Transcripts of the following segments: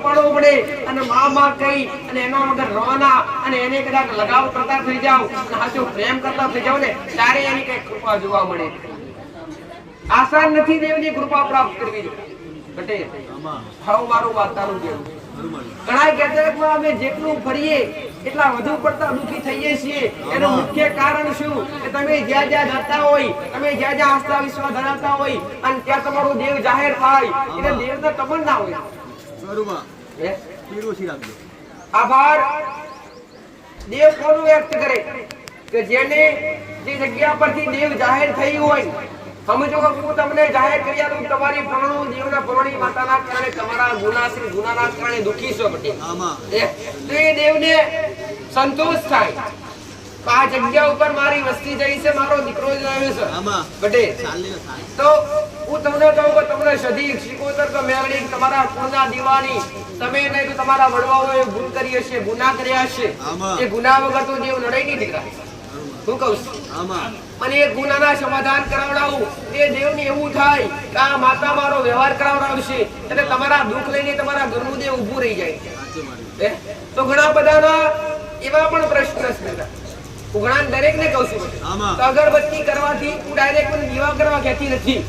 પડવું પડે અને માં કહી અને એનો વગર રોના અને એને કદાચ લગાવ કરતા થઈ જાવ અને સાચો પ્રેમ કરતા થઈ જાવ ને ત્યારે એની કઈ કૃપા જોવા મળે. આસાન નથી દેવની કૃપા પ્રાપ્ત કરવી. ઘટે હાવ મારું વાત તારું કેવું. ઘણા કહેતા કે અમે જેટલું ફરીએ એટલા વધુ પડતા દુખી થઈએ છીએ. એનું મુખ્ય કારણ શું કે તમે જ્યાં જ્યાં જતા હોય, તમે જ્યાં જ્યાં આસ્થા વિશ્વાસ ધરાવતા હોય અને ત્યાં તમારું દેવ જાહેર થાય એટલે દેવના તમન્ના હોય. આભાર દેવ કોનું વ્યક્ત કરે કે જેને જે જગ્યા પરથી દેવ જાહેર થઈ હોય. સમજો કે હું તમને જાહેર કર્યા તો તમારી પરણો દેવના પરણી માતાના કારણે તમારા ગુનાશ્રી ગુનાના કારણે દુખી છો બટી. તો એ દેવને સંતોષ થાય આ જગ્યા ઉપર મારી વસ્તી જઈ છે, મારો દીકરો જ આવ્યો છે બટે. તો હું તમને કહું કે તમને સદી શીખોતર તો મેળવી તમારા કુળના દીવાની તમે નહીં તો તમારા વડવાઓએ ભૂલ કરી હશે, ગુનાહ કર્યા હશે. એ ગુનાહ વગર તો દેવ લડાઈ નહીં દીકરા. હું કહું છું અને એ ગુનાના સમાધાન કરાવડાવું એ દેવને એવું થાય કે આ માતા મારો વ્યવહાર કરાવડાવશે એટલે તમારા દુઃખ લઈને તમારા ઘરનું દેવ ઊભું રહી જાય. તો ઘણા બધાના એવા પણ પ્રશ્ન છે. ઘણા દરેકને કહું છું તો અગરબત્તી કરવાથી હું ડાયરેક્ટ મને દીવા કરવા કહેતી નથી.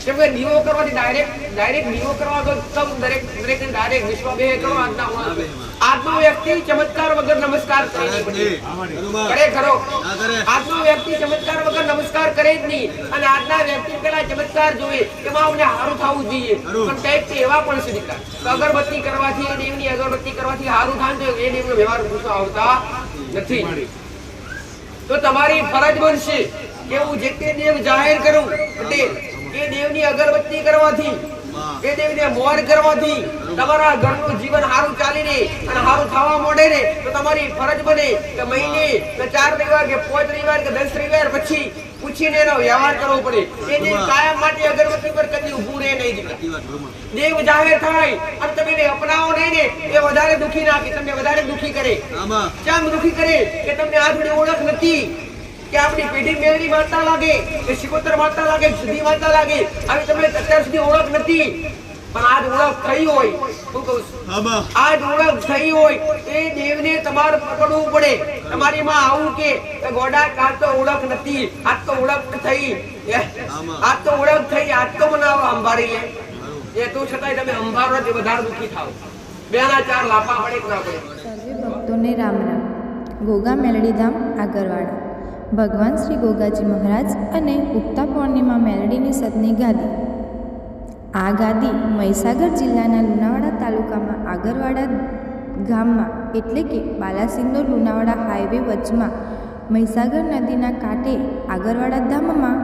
કેમ કે દીવો કરવાથી ડાયરેક્ટ દીવો કરવા તો સબ દરેક ડાયરેક્ટ વિશ્વ બે કરો આજનો વ્યક્તિ ચમત્કાર વગર નમસ્કાર કરે ખરો. આજનો વ્યક્તિ ચમત્કાર વગર નમસ્કાર કરે જ નહીં અને આજના વ્યક્તિ પેલા ચમત્કાર જોવે એમાં અમને સારું થવું જોઈએ. પણ કંઈક એવા પણ છે દીકરા અગરબત્તી કરવાથી એ દેવની અગરબત્તી કરવાથી સારું થાય તો એ દેવનો વ્યવહાર પૂછો આવતા નથી. તો તમારી ફરજ બનશે કે હું જે તે દેવ જાહેર કરું એ દેવની અગરબત્તી કરવાથી એ દેવને મોર કરવાથી તમારા ઘરનું જીવન સારું ચાલી રહે અને સારું થવા માંડે ને તો તમારી ફરજ બને કે મહિને કે 4 રવિવાર કે 5 રવિવાર કે 10 રવિવાર પછી પૂછીને એનો વ્યવહાર કરવો પડે. એ દેવ કાયમ માટે અગરબત્તી પર કદી ઊભું રહે નહીં. દેવ જાહેર થાય અને તમે એને અપનાવો નહીં ને એ વધારે દુખી નાખે, તમને વધારે દુખી કરે. કેમ દુખી કરે કે તમને આ થોડી ઓળખ નથી કે આપણી પેઢી મેળવી માતા લાગે કે શિકોતર માતા લાગે સુધી માતા લાગે આવી તમને અત્યાર સુધી ઓળખ નથી. પણ આજ ઓળખ થઈ હોય શું કહું છું આજ ઓળખ થઈ હોય એ દેવને તમારે પકડવું પડે. તમારી માં આવું કે ગોડા કાલ તો ઓળખ નથી આજ તો ઓળખ થઈ આજ તો ઓળખ થઈ આજ તો મને અંભારી લે એ તો છતાંય તમે અંભારો તે વધારે દુઃખી થાવ. 2 ના 4 લાપા પડે કે ના પડે. સર્વે ભક્તોને રામ રામ. ગોગા મેલડીધામ આગરવાડા ભગવાન શ્રી ગોગાજી મહારાજ અને ઉગતા પૂર્ણિમા મેલડીની સતની ગાદી. આ ગાદી મહીસાગર જિલ્લાના લુણાવાડા તાલુકામાં આગરવાડા ગામમાં એટલે કે બાલાસિનોર લુણાવાડા હાઈવે વચમાં મહીસાગર નદીના કાંઠે આગરવાડા ધામમાં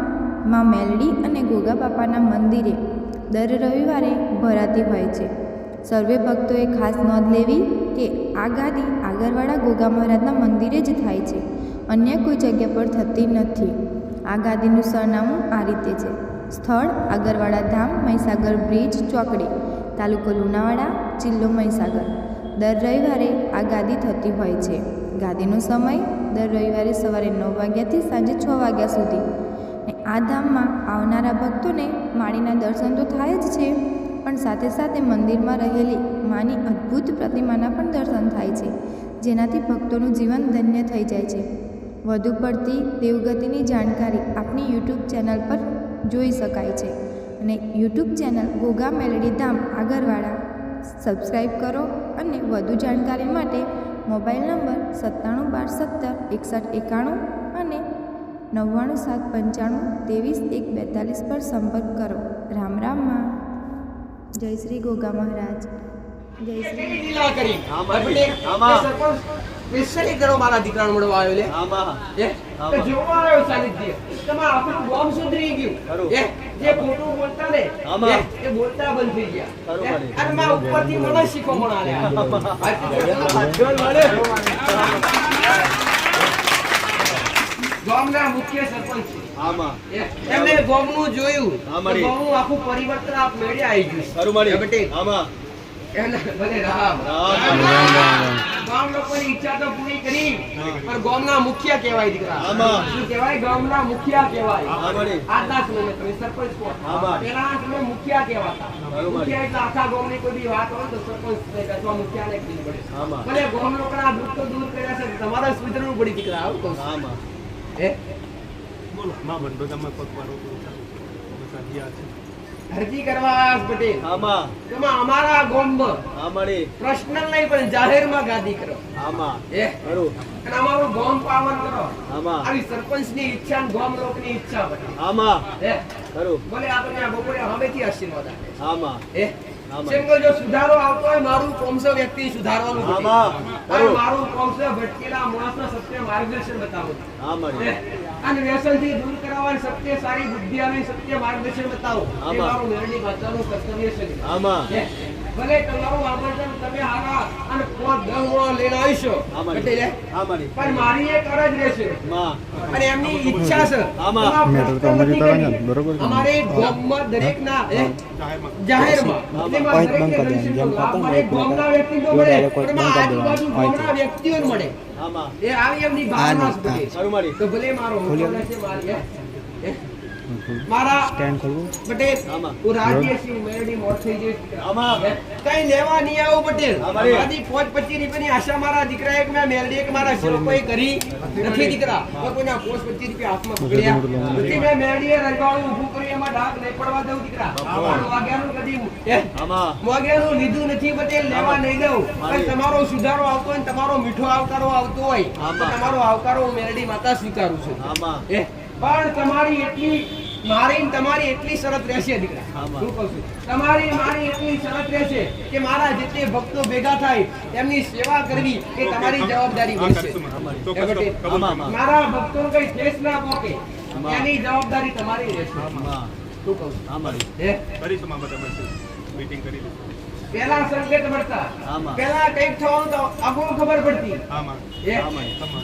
માં મેલડી અને ગોગા બાપાના મંદિરે દર રવિવારે ભરાતી હોય છે. સર્વે ભક્તોએ ખાસ નોંધ લેવી કે આ ગાદી આગરવાડા ગોગા મહારાજના મંદિરે જ થાય છે, અન્ય કોઈ જગ્યા પર થતી નથી. આ ગાદીનું સરનામું આ રીતે છે. સ્થળ આગરવાડા ધામ, મહીસાગર બ્રિજ ચોકડી, તાલુકો લુણાવાડા, જિલ્લો મહીસાગર. દર રવિવારે આ ગાદી થતી હોય છે. ગાદીનો સમય દર રવિવારે સવારે 9 વાગ્યાથી સાંજે 6 વાગ્યા સુધી. આ ધામમાં આવનારા ભક્તોને માળીના દર્શન તો થાય જ છે, પણ સાથે સાથે મંદિરમાં રહેલી માની અદ્ભુત પ્રતિમાના પણ દર્શન થાય છે, જેનાથી ભક્તોનું જીવન ધન્ય થઈ જાય છે. વધુ પડતી દેવગતિની જાણકારી આપણી યુટ્યુબ ચેનલ પર જોઈ શકાય છે અને યુટ્યુબ ચેનલ ગોગા મેલડી ધામ આગરવાડા સબસ્ક્રાઈબ કરો અને વધુ જાણકારી માટે મોબાઈલ નંબર 9712176191 અને 9975923142 પર સંપર્ક કરો. રામ રામમાં. જય શ્રી ગોગા મહારાજ. જય શ્રી લીલા કરી વિશ્વની કરો મારા દીકરાને મળવા આવ્યો લે તો જોવા આવ્યો સાનિધ્ય તમારા આપણું બોમ્બ સુધરી ગયું જે ખોટું બોલતા ને એ બોલતા બંધ થઈ ગયા અને માં ઉપરથી મને શીખો મળે ગામના મુખ્ય સરપંચ એમને ગામનું જોયું ગામનું આખું પરિવર્તન આપ મેળે આવી ગયું બેટે એના ભલે રામ ગામ લોકોની ઈચ્છા તો પૂરી કરી પણ ગામના મુખિયા કહેવાય દીકરા શું કહેવાય ગામના મુખિયા કહેવાય આજના સમયમાં તમે સરપંચ કહો પહેલાના સમયમાં મુખિયા કહેવાતા મુખિયા એટલે આખા ગામની કોઈ બી વાત હોય તો સરપંચ અથવા મુખિયાને જ પડે ભલે ગામ લોકોના દુઃખ તો દૂર કર્યા છે તમારે સુધરવું પડી દીકરા આવું કહું હે બોલો માં બંધો તમે પગવારો હરજી કરવા પટેલ તમે અમારા ગામમાં પર્સનલ નહીં પણ જાહેરમાં ગાદી કરો હે અને અમારું ગામ પાવન કરો આવી સરપંચની ઈચ્છા અને ગામ લોકની ઈચ્છા બતાવો હે બોલે આપણે આ બપોરે હમેથી આશીર્વાદ આપે હે સેંગો જો સુધારો આવતો હોય મારું કોમસો વ્યક્તિ સુધારવાનું છે અને મારું કોમસો ભટકેલા માણસને સત્ય માર્ગદર્શન બતાવો અને વ્યસનથી દૂર કરાવવા સત્ય સારી બુદ્ધિ અને સત્ય માર્ગદર્શન બતાવો એ મારું મેળની ભાષાનું કર્તવ્ય છે ભલે તમારું આમંત્રણ તમે હારા અને 5-10 લઈને આવીશો પણ મારી એક અરજ રહેશે અને એમની ઈચ્છા છે અમારે ગામમાં દરેકના જાહેરમાં ગામના વ્યક્તિઓ મળે આજુબાજુ ગામના વ્યક્તિઓ મળે એ આવી એમની ભાવના છે તો ભલે મારો હુકમ છે મારી મારા પટેલ હું રાજ્યસિંહ મેરડી મોત થઈ જઈશ કઈ લેવા નહીં આવું પટેલ આદી 5-25 રૂપિયાની આશા મારા દીકરા એક મેં મેરડી એક મારા કોઈ કરી નથી દીકરા કોઈના 5-25 રૂપિયા હાથમાં પકડ્યા નથી મેં મેરડીએ રજવાડું ઊભું કરી એમાં ડાક નહીં પડવા દઉં દીકરા વાગ્યાનું કદી વાગ્યાનું લીધું નથી પટેલ લેવા નહીં દઉં પણ તમારો સુધારો આવતો હોય તમારો મીઠો આવકારો આવતો હોય તો તમારો આવકારો હું મેરડી માતા સ્વીકારું છું પણ તમારી એટલી મારી તમારી એટલી શરત રહેશે દીકરા શું કહું છું તમારી મારી એટલી શરત રહેશે કે મારા જેટલે ભક્તો ભેગા થાય એમની સેવા કરવી એ તમારી જવાબદારી બનશે મારા ભક્તો કઈ ઠેસ ના પહોંચે એની જવાબદારી તમારી રહેશે શું કહું છું મીટિંગ કરી પેલા સંકેત મળતા પેલા કઈક થવાનું તો આગળ ખબર પડતી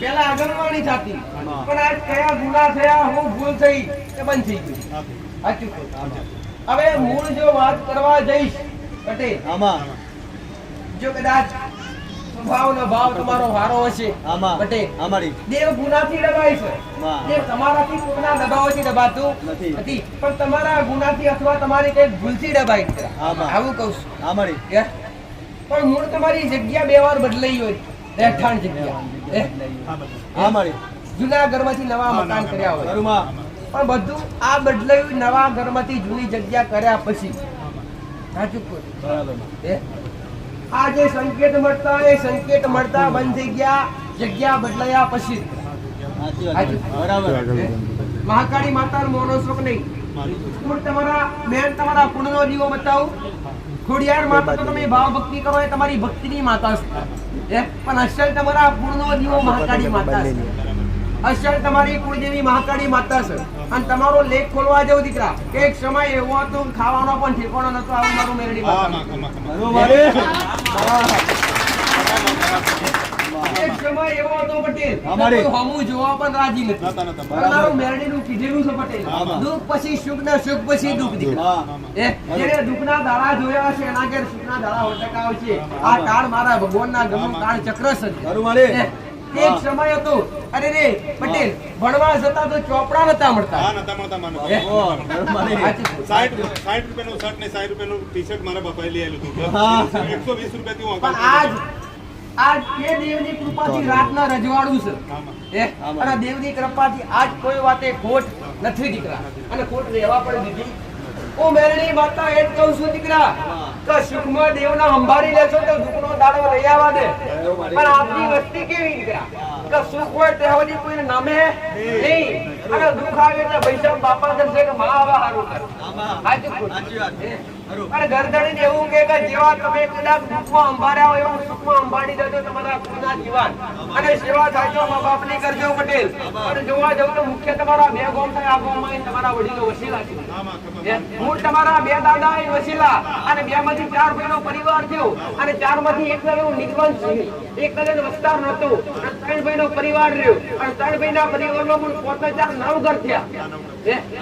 પેલા આગળવાણી થતી પણ આજ કયા ગુના થયા હું ભૂલ થઈ કે બંધ થઈ ગયું સાચું હવે મૂળ જો વાત કરવા જઈશ પટેલ જો કદાચ સ્વભાવનો ભાવ તમારો સારો હશે પટેલ દેવ ગુનાથી દબાય છે દેવ તમારાથી કોઈના દબાવથી દબાતું નથી પણ તમારા ગુનાથી અથવા તમારી કઈ ભૂલથી દબાય આવું કહું છું પણ મૂળ તમારી જગ્યા 2 વાર બદલાઈ હોય રહેઠાણ જગ્યા જૂના ઘરમાંથી નવા મકાન કર્યા હોય પણ બધું આ બદલાયું નવા ઘરમાંથી જૂની જગ્યા કર્યા પછી સાચું આ જે સંકેત મળતા એ સંકેત મળતા બંધ થઈ ગયા જગ્યા બદલાયા પછી મહાકાળી માતાનો મોનોશોક નહીં તમારા બેન તમારા પુણ્યનો દીવો બતાવું ખોડિયાર માતા તો તમે ભાવ ભક્તિ કરો એ તમારી ભક્તિની માતા છે પણ અસલ તમારા પુણ્યનો દીવો મહાકાળી માતા છે અસલ તમારી કુળદેવી મહાકાળી માતા છે અને તમારો લેખ ખોલવા જવું દીકરા કે એક સમય એવો હતો ખાવાનો પણ ઠેકાણો નતો આવું મારું મેરડી માતા એક સમય એવો હતો પટેલ હમું જોવા પણ રાજી નથી મારું મેરડીનું કીધેલું છે પટેલ દુઃખ પછી સુખ ને સુખ પછી દુઃખ દીકરા જેને દુઃખના દાડા જોયા છે એના ઘેર સુખના દાડા હોટકા આવશે આ કાળ મારા ભગવાનના ગમન કાળ ચક્ર છે એક સમય હતો અરે રે પટેલ ભણવા જતા તો ચોપડા નતા મળતા 60 રૂપિયાનું શર્ટ ને 60 રૂપિયાનું ટી-શર્ટ મારા બાપાએ લઈ આવેલું હતું 120 રૂપિયાથી હું આજ એ દેવની કૃપાથી રાતના રજવાડું છે અને દેવની કૃપાથી આજ કોઈ વાતે ખોટ નથી દીકરા અને ખોટ રહેવા પણ દીધી ઓ મેરડી માતા એ કહું છું દીકરા કે સુખમાં દેવના સંભાળી લેશો તો દુઃખનો દાડો લઈ આવવા દે પણ આપની વસ્તી કેવી દીકરા કે સુખ હોય તે હવજી કોઈને નામે નહીં અને દુઃખ આવે એટલે પૈસા બાપા કરશે કે માં આવા હારું કર સાચી વાત અને ગરદણી એવું કે જેવા તમે કદાચ દુઃખમાં અંબાર્યા હોય એવું સુખમાં અંબાડી દેજો તમારા કુળના જીવન અને સેવા સાચો મા બાપની કરજો પટેલ અને જોવા જવું તો મુખ્ય તમારા 2 ગામ થાય આ ગામમાં તમારા વડીલો વસીલા છે મૂળ તમારા 2 દાદા એ વસીલા અને 2 માંથી 4 ભાઈનો પરિવાર થયો અને 4 માંથી એક નો નિર્વંશ એક નો વિસ્તાર નહોતો અને 3 ભાઈનો પરિવાર રહ્યો અને 3 ભાઈના પરિવારમાં પણ 4 9 ઘર થયા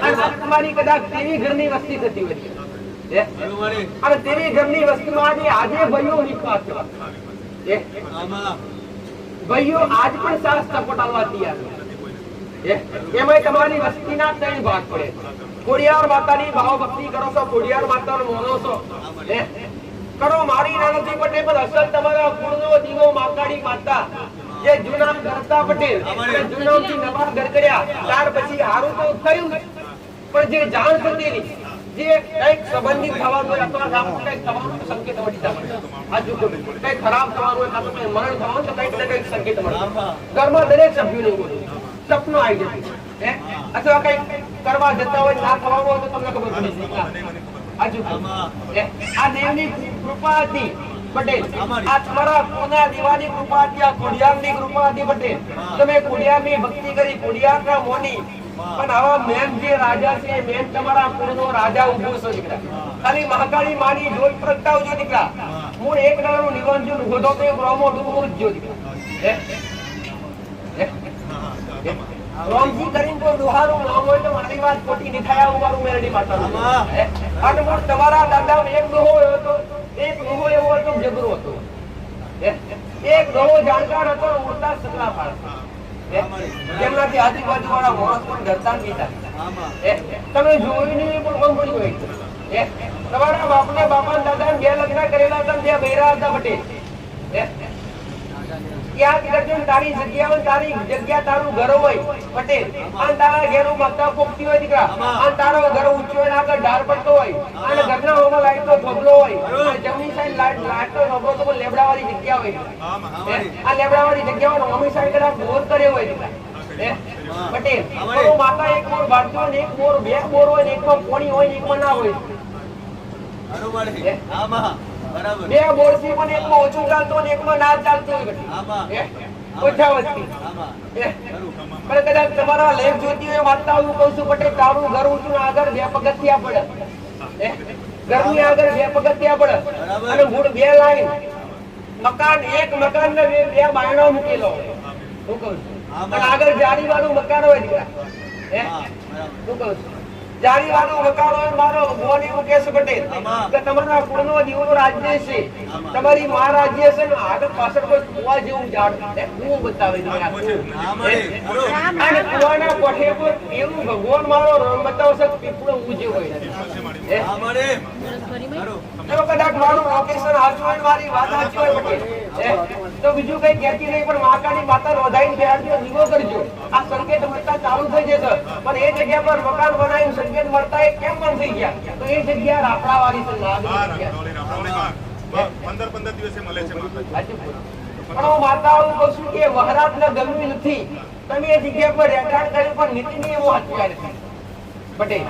અને તમારી કદાચ તેવી ઘરની વસ્તી થતી હોય અને તેવી ઘરની વસ્તુમાં આજે ભાઈઓ નિકાસ ભાઈઓ આજ પણ સાથ સપોર્ટ આલવા તૈયાર છે એમાં તમારી વસ્તીના 3 ભાગ પડે ખોડિયાર માતાની ભાવ ભક્તિ કરો છો ખોડિયાર માતાનો મોનો છો કરો મારી ના નથી પટેલ પણ અસલ તમારા કુળનો દીવો માતાની માતા જે જૂના ગરતા પટેલ જૂનાથી નવા ઘર કર્યા ત્યાર પછી હારું તો થયું પણ જે જાણ થતી જે કઈક સંબંધિત થવાનું હોય અથવા આપણને કઈક થવાનું સંકેત મળી જાય આજુ કઈક ખરાબ થવાનું હોય કાં તો કઈક મરણ થવાનું તો કઈક ને કઈક સંકેત મળે ઘરમાં દરેક સભ્યોને એવું સપનું આવી જતું અથવા કઈક કરવા જતા હોય ના થવાનું હોય તો તમને ખબર પડી આજુ આ દેવની કૃપા હતી પટેલ આ તમારા કોના દીવાની કૃપા હતી આ ખોડિયારની કૃપા હતી પટેલ તમે ખોડિયારની ભક્તિ કરી ખોડિયારના મોની પણ આવા મેન જે રાજા છે મેન તમારા કુળનો રાજા ઉભો છે દીકરા ખાલી મહાકાળી માની જોત પ્રગટાવજો દીકરા હું એક દાડાનું નિવંજન હોતો તો બ્રહ્મો ડૂબો જ જો દીકરા રોમજી કરીને કોઈ દુહારું નામ હોય તો મારી વાત ખોટી નિખાયા હું મારું મેરડી માતાનું અને હું તમારા દાદા એક દોહો હતો એક દોહો એવો હતો જબરો હતો એક દોહો જાણકાર હતો ઉડતા સગલા પાડતા જેમનાથી આજુબાજુ વાળા માણસ પણ ડરતા નતા તમે જોઈને પણ કંપની હોય તમારા બાપને બાપા દાદા બે લગ્ન કરેલા હતા બે બૈરા હતા પટેલ યાદ કરજો તારી જગ્યા તારી જગ્યા તારું ઘર હોય પટેલ અને તારા ઘેરું માતા પોકતી હોય દીકરા અને તારો ઘર ઊંચો હોય આગળ ઢાર પડતો હોય અને ઘરના હોમાં લાઈટનો થોબલો હોય અને જમણી સાઈડ લાઈટનો થોબલો તો પણ લેબડાવાળી જગ્યા હોય આ લેબડાવાળી જગ્યા હોય મમ્મી સાઈડ કદાચ બોર કર્યો હોય દીકરા પટેલ તો માતા એક બોર બાંધતો હોય ને એક બોર બે બોર હોય ને એકમાં પોણી હોય ને એકમાં ના હોય બે બોરથી પણ એકમાં ઓછું ચાલતું અને એકમાં ના ચાલતું હોય ઓછા વસ્તી પણ કદાચ તમારા લેખ જોતી હોય વાંચતા હું કહું છું પટેલ તારું ઘર ઊંચું આગળ 2 પગથિયા પડે ઘરની આગળ 2 પગથિયા પડે અને મૂળ 2 લાઈન મકાન એક મકાન ને 2 બાયણો મૂકેલો હું કહું છું અને આગળ જાળી વાળું મકાન હોય દીકરા હું કહું છું જારી વાળો વકાળો મારો ભગવાન એવું કહે છે પટેલ કે તમારા કુળનો દીવો રાજ્ય છે તમારી માં રાજ્ય છે ને આગળ પાછળ કોઈ કુવા જેવું ઝાડ કુવો બતાવે છે અને કુવાના કોઠે પર એવું ભગવાન મારો રંગ બતાવશે પીપળો ઊંચો હોય તો કદાચ મારું લોકેશન સાચું હોય મારી વાત સાચી હોય પટેલ તો બીજું કઈ કહેતી નહીં પણ મહાકાળી માતા રોધાઈને બેહાડજો દીવો કરજો આ સંકેત મળતા ચાલુ થઈ જશે પણ એ જગ્યા પર મકાન બનાવ્યું સંકેત મળતા એ કેમ બંધ થઈ ગયા તો એ જગ્યા રાપડાવાળી છે ના 15 દિવસે મળે છે પણ હું માતાઓ કહું છું કે વહરાતને ગમવી નથી તમે એ જગ્યા પર રેખાડ કર્યું પણ નીતિ નિયમો હત્યા નથી પટેલ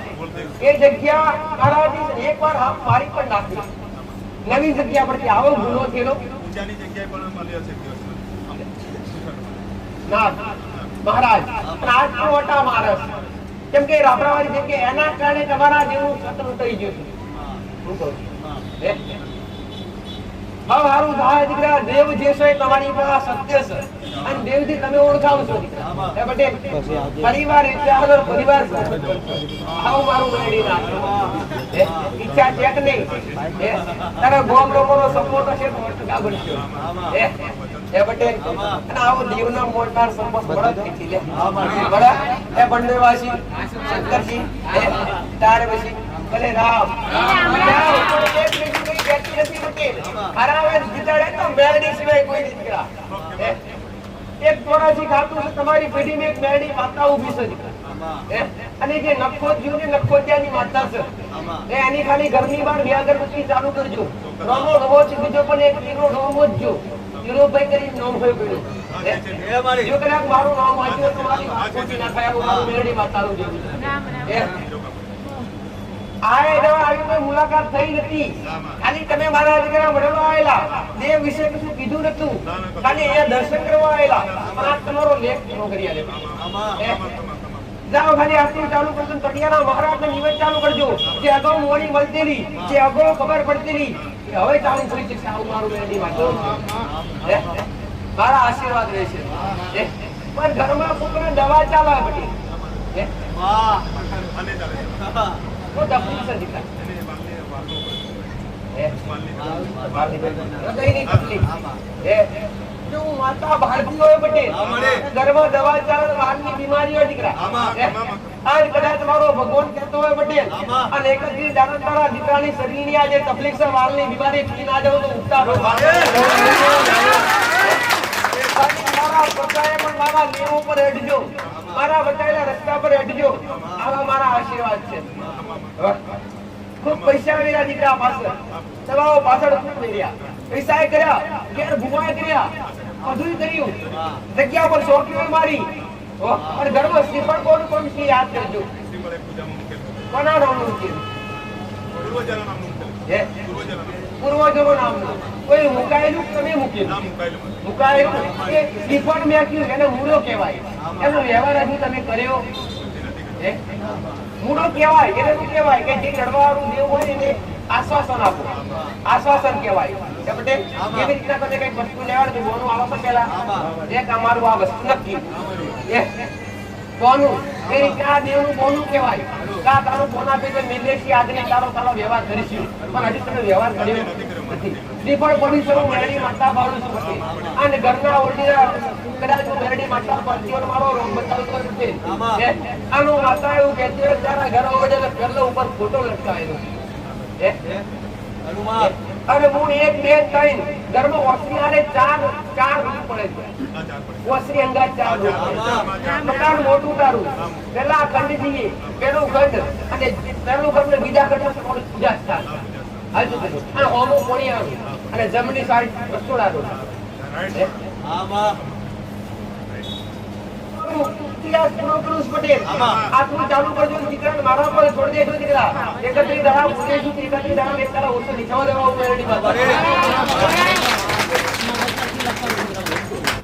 એ જગ્યા મારાથી એકવાર હાથ મારી પણ નાખી નવી જગ્યા પરથી આવો ગુનો થયેલો ઊંચાની જગ્યાએ પણ મળ્યો છે ના મહારાજ પણ આજ પણ મોટા માણસ કેમ કે રાપડાવાળી જગ્યા એના કારણે તમારા જેવું ખતમ થઈ ગયું છે હવે હારું થાય દીકરા દેવ જે છે તમારી પાસે સત્ય છે અને દેવથી તમે ઓળખાવ છો દીકરા હે પટેલ પરિવાર એટલે પરિવાર આવું મારું મેળી નાખો ઈચ્છા છે કે નહીં તારા ગોમ લોકોનો સપોર્ટ હશે તો ટકા બનશે હે પટેલ અને આવો દેવના મોટાર સંપર્ક બળદ થી લે બળદ એ બંનેવાસી શંકરજી તારે પછી ભલે રામ એક ચોરાસી ખાતું છે તમારી પેઢીમાં એક મેરડી માતા ઊભી છે અને જે નખોદિયું ને નખોદિયાની માતા છે એની ખાલી ઘરની બહાર 2 અગરબત્તી ચાલુ કરજો રોમો રોમો છે બીજો પણ એક હીરો રોમો જ જો હીરોભાઈ કરી નામ હોય પડ્યું જો કદાચ મારું નામ વાંચ્યું તો મારી વાત ખોટી ના થાય મારું મેરડી માતાનું જેવું મુલાકાત થઈ નથી ખાલી તમે મારા દીકરા મળવા આવેલા દેવ વિશે કશું કીધું નતું ખાલી અહીંયા દર્શન કરવા આવેલા પણ આ તમારો લેખ પૂરો કરી આલે જાઓ ખાલી આરતી ચાલુ કરજો કટિયાના મહારાજને નિવેદ ચાલુ કરજો જે અગાઉ મોડી મળતેલી જે અગાઉ ખબર પડતેલી હવે ચાલુ થઈ જશે આવું મારું મેરડી વાતો મારા આશીર્વાદ રહેશે પણ ઘરમાં પુત્ર દવા ચાલે બધી વાહ અને ચાલે તો દફની છે દીકરા હૃદયની તકલીફ જો માતા ભારતી હોય પટેલ ઘરમાં દવા ચાલે વાળની બીમારી હોય દીકરા આજ કદાચ તમારો ભગવાન કહેતો હોય પટેલ અને એક જ દાણા તારા દીકરાની શરીરની આ જે તકલીફ છે વાળની બીમારી પી ના જાવ તો ઉઠતા ભગવાન મારા પોતાએ પણ મારા નિયમ ઉપર હેડજો મારા બતાવેલા રસ્તા પર હેડજો આવા મારા આશીર્વાદ છે ખૂબ પૈસા વેરા દીકરા પાસે સવાઓ પાછળ ખૂબ વેર્યા પૈસા કર્યા ઘેર ભૂમાય કર્યા બધું કર્યું જગ્યા પર ચોકીઓ મારી અને ઘરમાં શ્રીફળ કોણ છે યાદ કરજો કોના નામનું છે પૂર્વજોનો નામનું કોઈ મુકાયેલું તમે મૂકેલું મુકાયેલું એ શ્રીફળ મેં કહ્યું એને મૂળો કહેવાય એનો વ્યવહાર હજુ તમે કર્યો મૂળો કહેવાય એને શું કહેવાય કે જે લડવાવાળું દેવ હોય એને આશ્વાસન આપો આશ્વાસન કહેવાય પટેલ એવી રીતના તમે કઈક વસ્તુ લેવા તો બોનું આવો તો પેલા એક અમારું આ વસ્તુ નક્કી બોનું એ રીતના દેવનું બોનું કહેવાય કા તારું બોન આપે તો મિલેશી આદરી તારો વ્યવહાર કરીશું પણ હજી તમે વ્યવહાર કર્યો નથી શ્રીફળ પડી છે હું મેરડી માતા ભાવનું છું પટેલ અને ઘરના ઓરડીના કદાચ હું મેરડી માતા પરથી મારો રોગ બતાવતો નથી આનું માતા એવું કહેતી હોય તારા ઘર ઓરડે ઘરના ઉપર ફોટો લટકાવેલો અને હું એક બે ત્રણ ઘરમાં ઓસરી આને ચાર રૂમ પડે છે ઓસરી અંગાત ચાર મકાન મોટું તારું પેલા ખંડ જઈએ પેલું ખંડ અને પેલું ખંડ ને બીજા ખંડ પૂજા સ્થાન હાજુ અને હોમો પોણિયાનું અને જમણી સાઈડ રસોડાનું પટેલ આટલું ચાલુ કરજો દીકરા મારા પર છોડી દેજો દીકરા એકત્રી દાડા પૂરેશું ત્રિકત્રી દાડા એક તારા ઓછો નીચા દેવા ઉપર